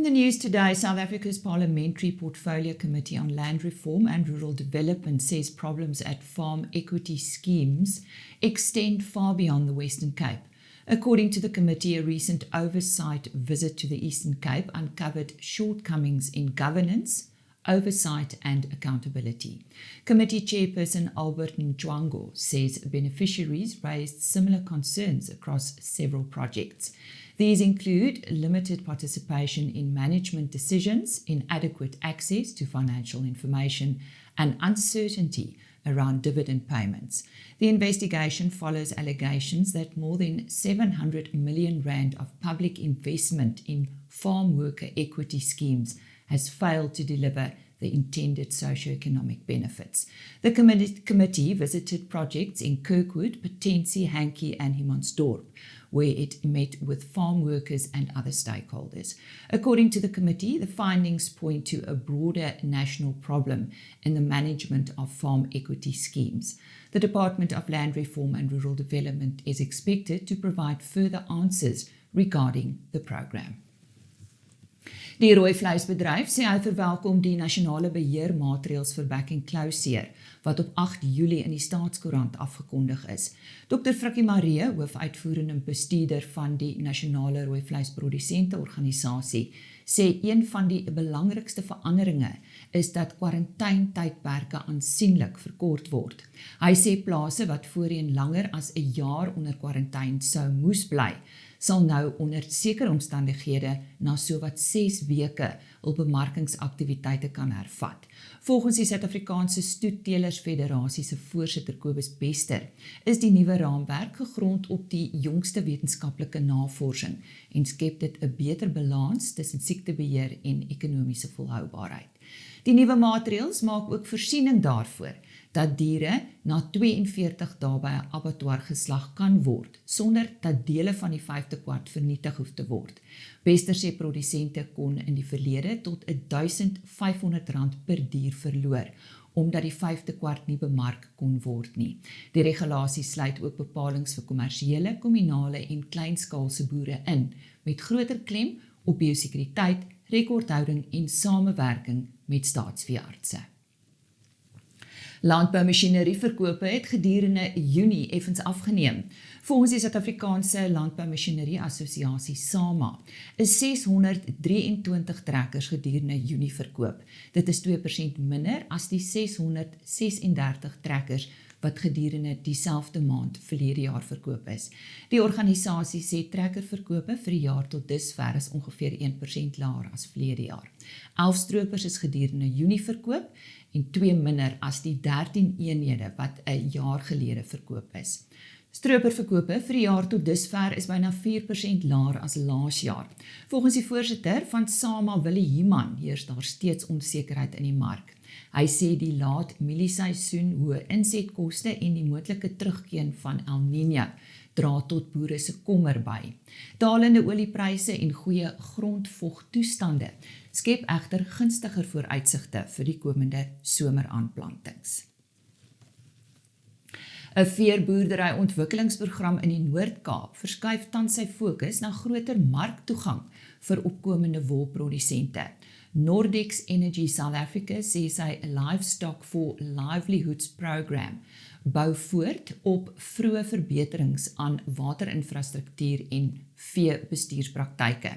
the news today, South Africa's Parliamentary Portfolio Committee on Land Reform and Rural Development says problems at farm equity schemes extend far beyond the Western Cape. According to the committee, a recent oversight visit to the Eastern Cape uncovered shortcomings in governance, oversight and accountability. Committee Chairperson Albert Ntwango says beneficiaries raised similar concerns across several projects. These include limited participation in management decisions, inadequate access to financial information, and uncertainty around dividend payments. The investigation follows allegations that more than 700 million rand of public investment in farm worker equity schemes has failed to deliver the intended socio-economic benefits. The committee visited projects in Kirkwood, Potensie, Hankey and Humansdorp, where it met with farm workers and other stakeholders. According to the committee, the findings point to a broader national problem in the management of farm equity schemes. The Department of Land Reform and Rural Development is expected to provide further answers regarding the program. Die rooi vleisbedryf sê hy verwelkom die nasionale beheer-maatreëls vir bek en klouseer wat op 8 Julie in die Staatskoerant afgekondig is. Dr. Frikkie Maree, hoofuitvoerende bestuurder van die Nasionale Rooi Vleisprodusente Organisasie, sê een van die belangrikste veranderinge is dat kwarantyntydperke aansienlik verkort word. Hy sê plase wat voorheen langer as 'n jaar onder kwarantyne sou moes bly, sal nou onder sekere omstandighede na sowat 6 weke hul bemarkingsaktiwiteite kan hervat. Volgens die Suid-Afrikaanse Stoettelers Federasie se voorsitter Kobus Bester is die nuwe raamwerk gegrond op die jongste wetenskaplike navorsing en skep dit 'n beter balans tussen siektebeheer en ekonomiese volhoubaarheid. Die nuwe maatreëls maak ook voorsiening daarvoor dat diere na 42 dae by 'n abattoir geslag kan word, sonder dat dele van die 5de kwart vernietig hoef te word. Bester sê produsente kon in die verlede tot R1.500 per dier verloor, omdat die 5de kwart nie bemark kon word nie. Die regulasie sluit ook bepalinge vir kommersiële, kommunale en kleinskaalse boere in, met groter klem op biosekuriteit, rekordhouding en samewerking met staatsveeartse. Landboumasjinerieverkope het gedurende Junie effens afgeneem. Volgens die Suid-Afrikaanse Landboumasjinerie Assosiasie SAMA is 623 trekkers gedurende Junie verkoop. Dit is 2% minder as die 636 trekkers wat gedurende dieselfde maand verlede jaar verkoop is. Die organisasie sê trekkerverkope vir die jaar tot dusver is ongeveer 1% laer as verlede jaar. 11 stropers is gedurende Junie verkoop en 2 minder as die 13 eenhede wat 'n jaar gelede verkoop is. Stroperverkope vir die jaar tot dusver is byna 4% laer as laas jaar. Volgens die voorsitter van SAMA, Willie Human, heers daar steeds onsekerheid in die mark. Hy sê die laat mielieseisoen, hoë insetkoste en die moontlike terugkeer van El Niño dra tot boere se kommer by. Dalende oliepryse en goeie grondvogtoestande skep egter gunstiger vooruitsigte vir die komende someraanplantings. 'n Veerboerdery ontwikkelingsprogram in die Noord-Kaap verskuif tans sy fokus na groter marktoegang vir opkomende wolprodusente. Nordex Energy South Africa sê sy Livestock for Livelihoods program bou voort op vroeë verbeterings aan waterinfrastruktuur en veebestuurspraktyke.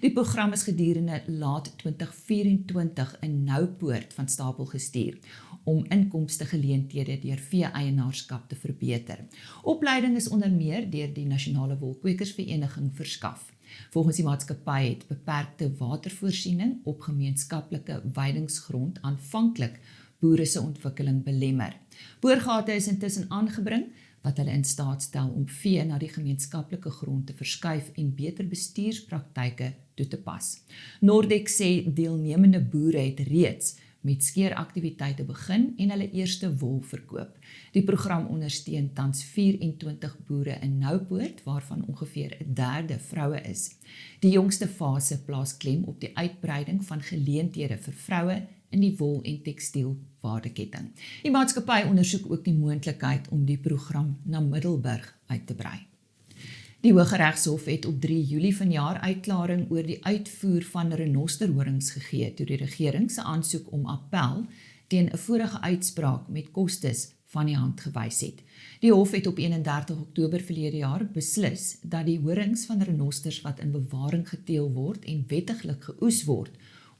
Die program is gedurende laat 2024 in Noupoort van stapel gestuur om inkomstegeleenthede deur vee-eienaarskap te verbeter. Opleiding is onder meer deur die Nasionale Wolkwekersvereniging verskaf. Volgens die maatskappy het beperkte watervoorsiening op gemeenskaplike weidingsgrond aanvanklik boere se ontwikkeling belemmer. Boorgate is intussen aangebring wat hulle in staat stel om vee na die gemeenskaplike grond te verskuif en beter bestuurspraktyke toe te pas. Nordex sê deelnemende boere het reeds met skeeraktiwiteite begin en hulle eerste wol verkoop. Die program ondersteun tans 24 boere in Noupoort, waarvan ongeveer 1/3 vroue is. Die jongste fase plaas klem op die uitbreiding van geleenthede vir vroue in die wol- en tekstiel waardeketting. Die maatskappy ondersoek ook die moontlikheid om die program na Middelburg uit te brei. Die Hooggeregshof het op 3 Julie vanjaar uitklaring oor die uitvoer van renosterhorings gegee toe die regering se aansoek om appel teen 'n vorige uitspraak met kostes van die hand gewys het. Die hof het op 31 Oktober verlede jaar beslis dat die horings van renosters wat in bewaring geteel word en wettiglik geoes word,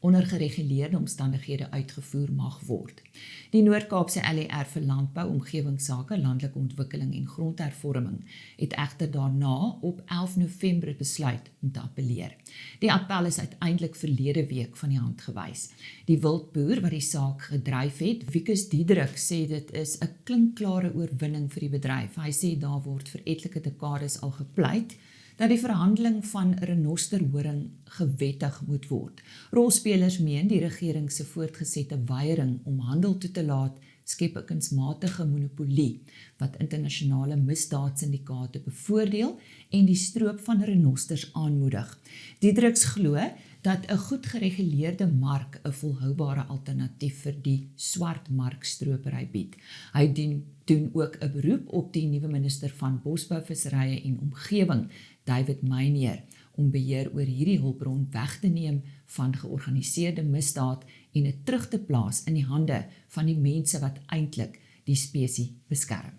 onder gereguleerde omstandighede uitgevoer mag word. Die Noord-Kaapse LER vir Landbou, Omgewingsake, Landelike Ontwikkeling en Grondhervorming het egter daarna op 11 November besluit om te appeleer. Die appel is uiteindelik verlede week van die hand gewys. Die wildboer wat die saak gedryf het, Wikus Diederik, sê dit is 'n klinkklare oorwinning vir die bedryf. Hy sê daar word vir etlike dekades al gepleit dat die verhandeling van renosterhoring gewettig moet word. Rolspelers meen die regering se voortgesette weiering om handel toe te laat skep 'n kunsmatige monopolie wat internasionale misdaadsyndikaate bevoordeel en die stroop van renosters aanmoedig. Diedriks glo dat 'n goed gereguleerde mark 'n volhoubare alternatief vir die swartmarkstropery bied. Hy doen ook 'n beroep op die nuwe minister van Bosbou, Visserye en Omgewing, David Meinier, om beheer oor hierdie hulpbron weg te neem van georganiseerde misdaad en dit terug te plaas in die hande van die mense wat eintlik die spesies beskerm.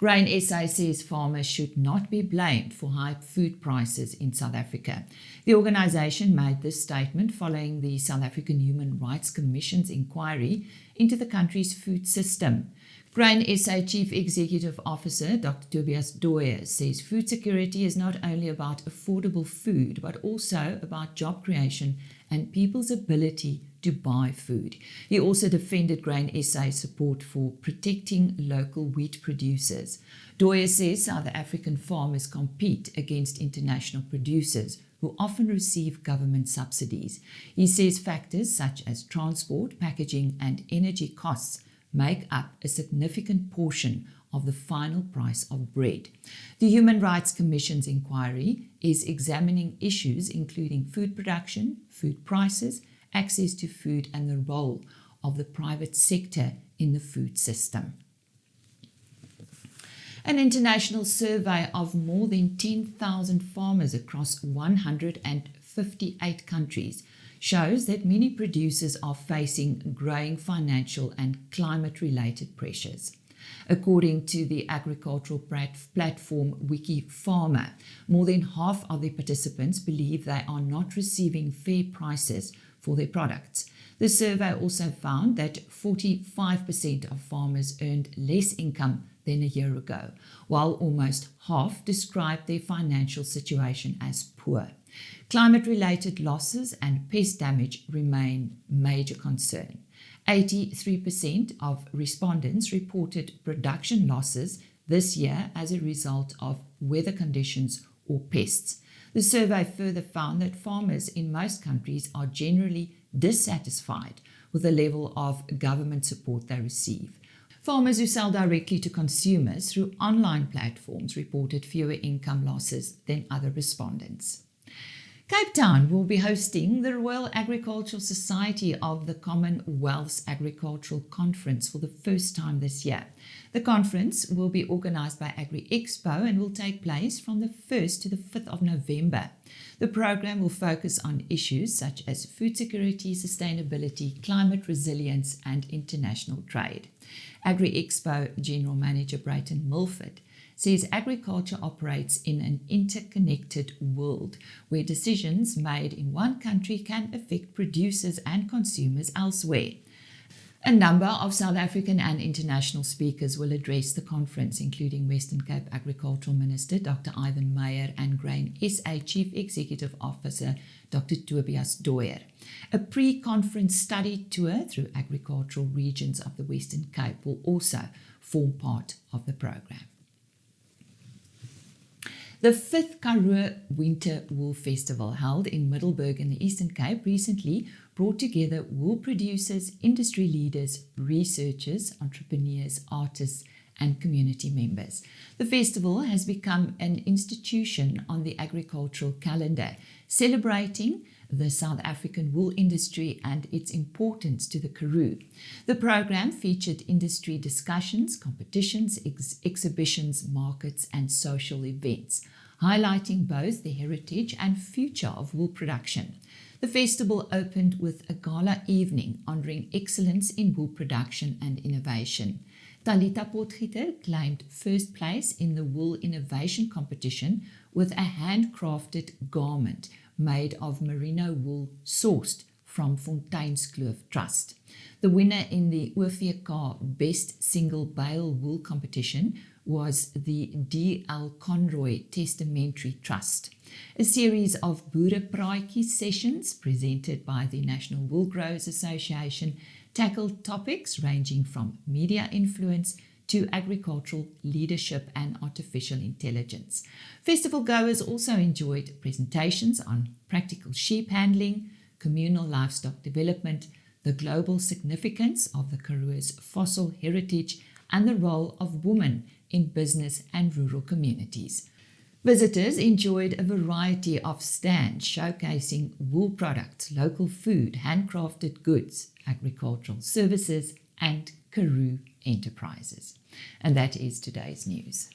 Grain SA says farmers should not be blamed for high food prices in South Africa. The organisation made this statement following the South African Human Rights Commission's inquiry into the country's food system. Grain SA Chief Executive Officer Dr. Tobias Deur says food security is not only about affordable food, but also about job creation and people's ability to buy food. He also defended Grain SA's support for protecting local wheat producers. Deur says South African farmers compete against international producers who often receive government subsidies. He says factors such as transport, packaging and energy costs make up a significant portion of the final price of bread. The Human Rights Commission's inquiry is examining issues including food production, food prices, access to food and the role of the private sector in the food system. An international survey of more than 10,000 farmers across 158 countries shows that many producers are facing growing financial and climate-related pressures. According to the agricultural platform WikiFarmer, more than half of the participants believe they are not receiving fair prices for their products. The survey also found that 45% of farmers earned less income than a year ago, while almost half described their financial situation as poor. Climate-related losses and pest damage remain major concern. 83% of respondents reported production losses this year as a result of weather conditions or pests. The survey further found that farmers in most countries are generally dissatisfied with the level of government support they receive. Farmers who sell directly to consumers through online platforms reported fewer income losses than other respondents. Cape Town will be hosting the Royal Agricultural Society of the Commonwealth's Agricultural Conference for the first time this year. The conference will be organised by Agri Expo and will take place from the 1st to the 5th of November. The programme will focus on issues such as food security, sustainability, climate resilience and international trade. Agri Expo General Manager Brayton Milford says agriculture operates in an interconnected world where decisions made in one country can affect producers and consumers elsewhere. A number of South African and international speakers will address the conference, including Western Cape Agricultural Minister Dr. Ivan Meyer and Grain SA Chief Executive Officer Dr. Tobias Deur. A pre-conference study tour through agricultural regions of the Western Cape will also form part of the program. The 5th Karoo Winter Wool Festival, held in Middelburg in the Eastern Cape, recently brought together wool producers, industry leaders, researchers, entrepreneurs, artists, and community members. The festival has become an institution on the agricultural calendar, celebrating the South African wool industry and its importance to the Karoo. The program featured industry discussions, competitions, exhibitions, markets, and social events, highlighting both the heritage and future of wool production. The festival opened with a gala evening honoring excellence in wool production and innovation. Talita Potgieter claimed first place in the Wool Innovation Competition with a handcrafted garment made of merino wool sourced from Fonteinskloof Trust. The winner in the OVK Best Single Bale Wool Competition was the D.L. Conroy Testamentary Trust. A series of boerepraatjies sessions presented by the National Wool Growers Association tackled topics ranging from media influence to agricultural leadership and artificial intelligence. Festival goers also enjoyed presentations on practical sheep handling, communal livestock development, the global significance of the Karoo's fossil heritage, and the role of women in business and rural communities. Visitors enjoyed a variety of stands showcasing wool products, local food, handcrafted goods, agricultural services, and Karoo enterprises. And that is today's news.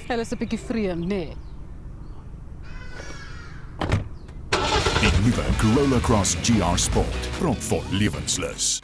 Hulle is 'n bietjie vreemd, nee. Die nuwe Corolla Cross GR Sport, propvol lewenslus.